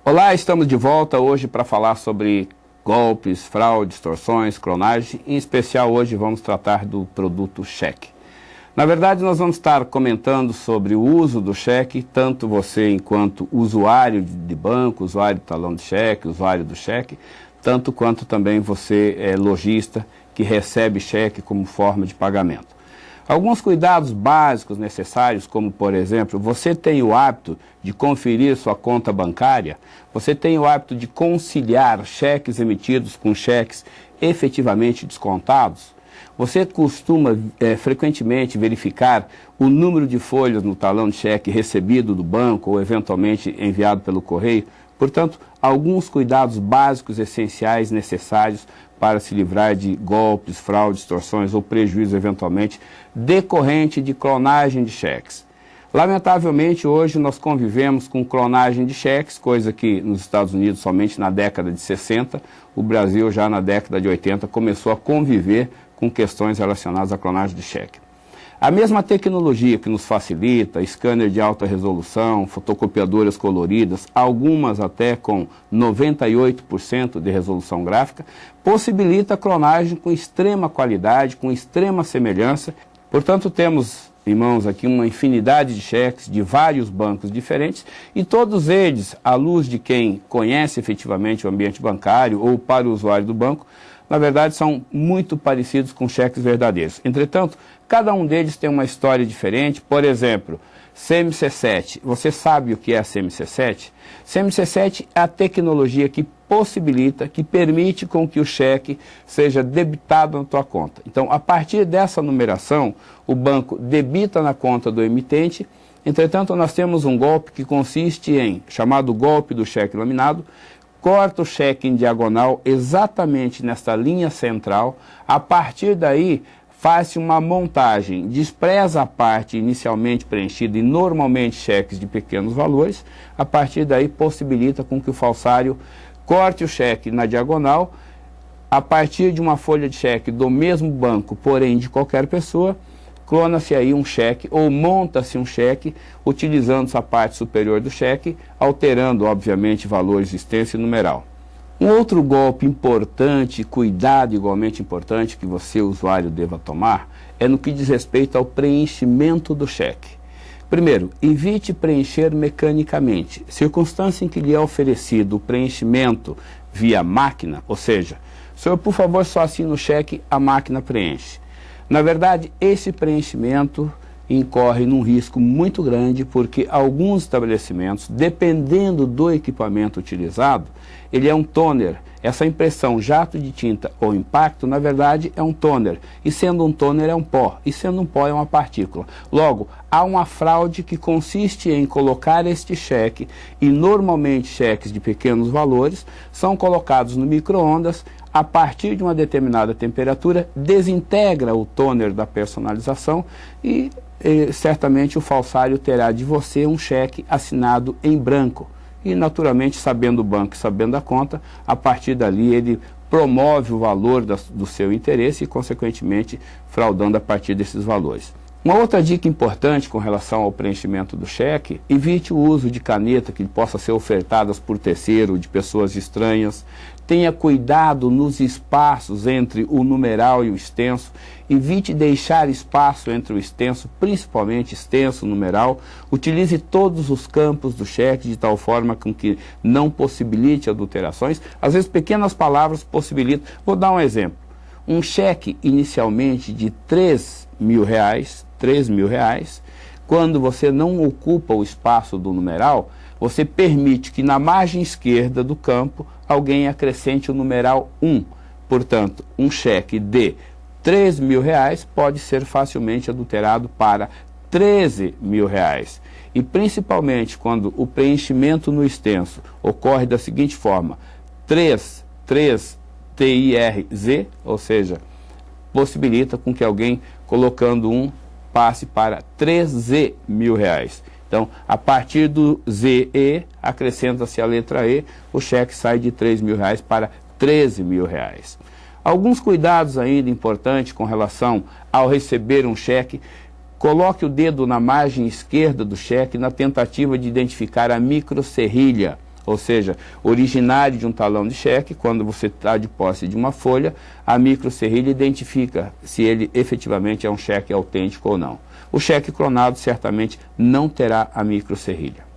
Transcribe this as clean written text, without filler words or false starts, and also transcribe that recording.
Olá, estamos de volta hoje para falar sobre golpes, fraudes, extorsões, clonagem. Em especial hoje vamos tratar do produto cheque. Na verdade, nós vamos estar comentando sobre o uso do cheque, tanto você enquanto usuário de banco, usuário de talão de cheque, usuário do cheque, tanto quanto também você lojista que recebe cheque como forma de pagamento. Alguns cuidados básicos necessários, como por exemplo, você tem o hábito de conferir sua conta bancária, você tem o hábito de conciliar cheques emitidos com cheques efetivamente descontados, você costuma frequentemente verificar o número de folhas no talão de cheque recebido do banco ou eventualmente enviado pelo correio. Portanto, alguns cuidados básicos essenciais necessários para se livrar de golpes, fraudes, extorsões ou prejuízo eventualmente decorrente de clonagem de cheques. Lamentavelmente, hoje nós convivemos com clonagem de cheques, coisa que nos Estados Unidos somente na década de 60, o Brasil já na década de 80 começou a conviver com questões relacionadas à clonagem de cheque. A mesma tecnologia que nos facilita, scanner de alta resolução, fotocopiadoras coloridas, algumas até com 98% de resolução gráfica, possibilita a clonagem com extrema qualidade, com extrema semelhança. Portanto, temos em mãos aqui uma infinidade de cheques de vários bancos diferentes e todos eles, à luz de quem conhece efetivamente o ambiente bancário ou para o usuário do banco, na verdade são muito parecidos com cheques verdadeiros. Entretanto, cada um deles tem uma história diferente. Por exemplo, CMC7. Você sabe o que é a CMC7? CMC7 é a tecnologia que possibilita, que permite com que o cheque seja debitado na tua conta. Então, a partir dessa numeração, o banco debita na conta do emitente. Entretanto, nós temos um golpe que consiste em, chamado golpe do cheque laminado, corta o cheque em diagonal exatamente nesta linha central. A partir daí, faz-se uma montagem, despreza a parte inicialmente preenchida e normalmente cheques de pequenos valores. A partir daí, possibilita com que o falsário corte o cheque na diagonal, a partir de uma folha de cheque do mesmo banco, porém de qualquer pessoa, clona-se aí um cheque ou monta-se um cheque utilizando-se a parte superior do cheque, alterando, obviamente, valores extenso e numeral. Um outro golpe importante, cuidado igualmente importante que você, usuário, deva tomar, é no que diz respeito ao preenchimento do cheque. Primeiro, evite preencher mecanicamente. Circunstância em que lhe é oferecido o preenchimento via máquina, ou seja, senhor, por favor, só assine o cheque, a máquina preenche. Na verdade, esse preenchimento incorre num risco muito grande, porque alguns estabelecimentos, dependendo do equipamento utilizado, ele é um toner. Essa impressão jato de tinta ou impacto, na verdade, é um toner. E sendo um toner, é um pó. E sendo um pó, é uma partícula. Logo, há uma fraude que consiste em colocar este cheque, e normalmente cheques de pequenos valores, são colocados no micro-ondas. A partir de uma determinada temperatura, desintegra o toner da personalização e certamente o falsário terá de você um cheque assinado em branco. E naturalmente, sabendo o banco e sabendo a conta, a partir dali ele promove o valor do seu interesse e, consequentemente, fraudando a partir desses valores. Uma outra dica importante com relação ao preenchimento do cheque: evite o uso de caneta que possa ser ofertadas por terceiro, de pessoas estranhas. Tenha cuidado nos espaços entre o numeral e o extenso. Evite deixar espaço entre o extenso, principalmente extenso, numeral. Utilize todos os campos do cheque de tal forma com que não possibilite adulterações. Às vezes pequenas palavras possibilitam. Vou dar um exemplo. Um cheque inicialmente de R$3.000, quando você não ocupa o espaço do numeral, você permite que na margem esquerda do campo alguém acrescente o numeral 1. Portanto, um cheque de R$3.000 pode ser facilmente adulterado para R$13.000. E principalmente quando o preenchimento no extenso ocorre da seguinte forma: 3 TIRZ, ou seja, possibilita com que alguém colocando um passe para R$13.000. Então, a partir do ZE, acrescenta-se a letra E, o cheque sai de R$3.000 para R$13.000. Alguns cuidados ainda importantes com relação ao receber um cheque: coloque o dedo na margem esquerda do cheque na tentativa de identificar a microserrilha ou seja, originário de um talão de cheque. Quando você está de posse de uma folha, a microserrilha identifica se ele efetivamente é um cheque autêntico ou não. O cheque clonado certamente não terá a microserrilha.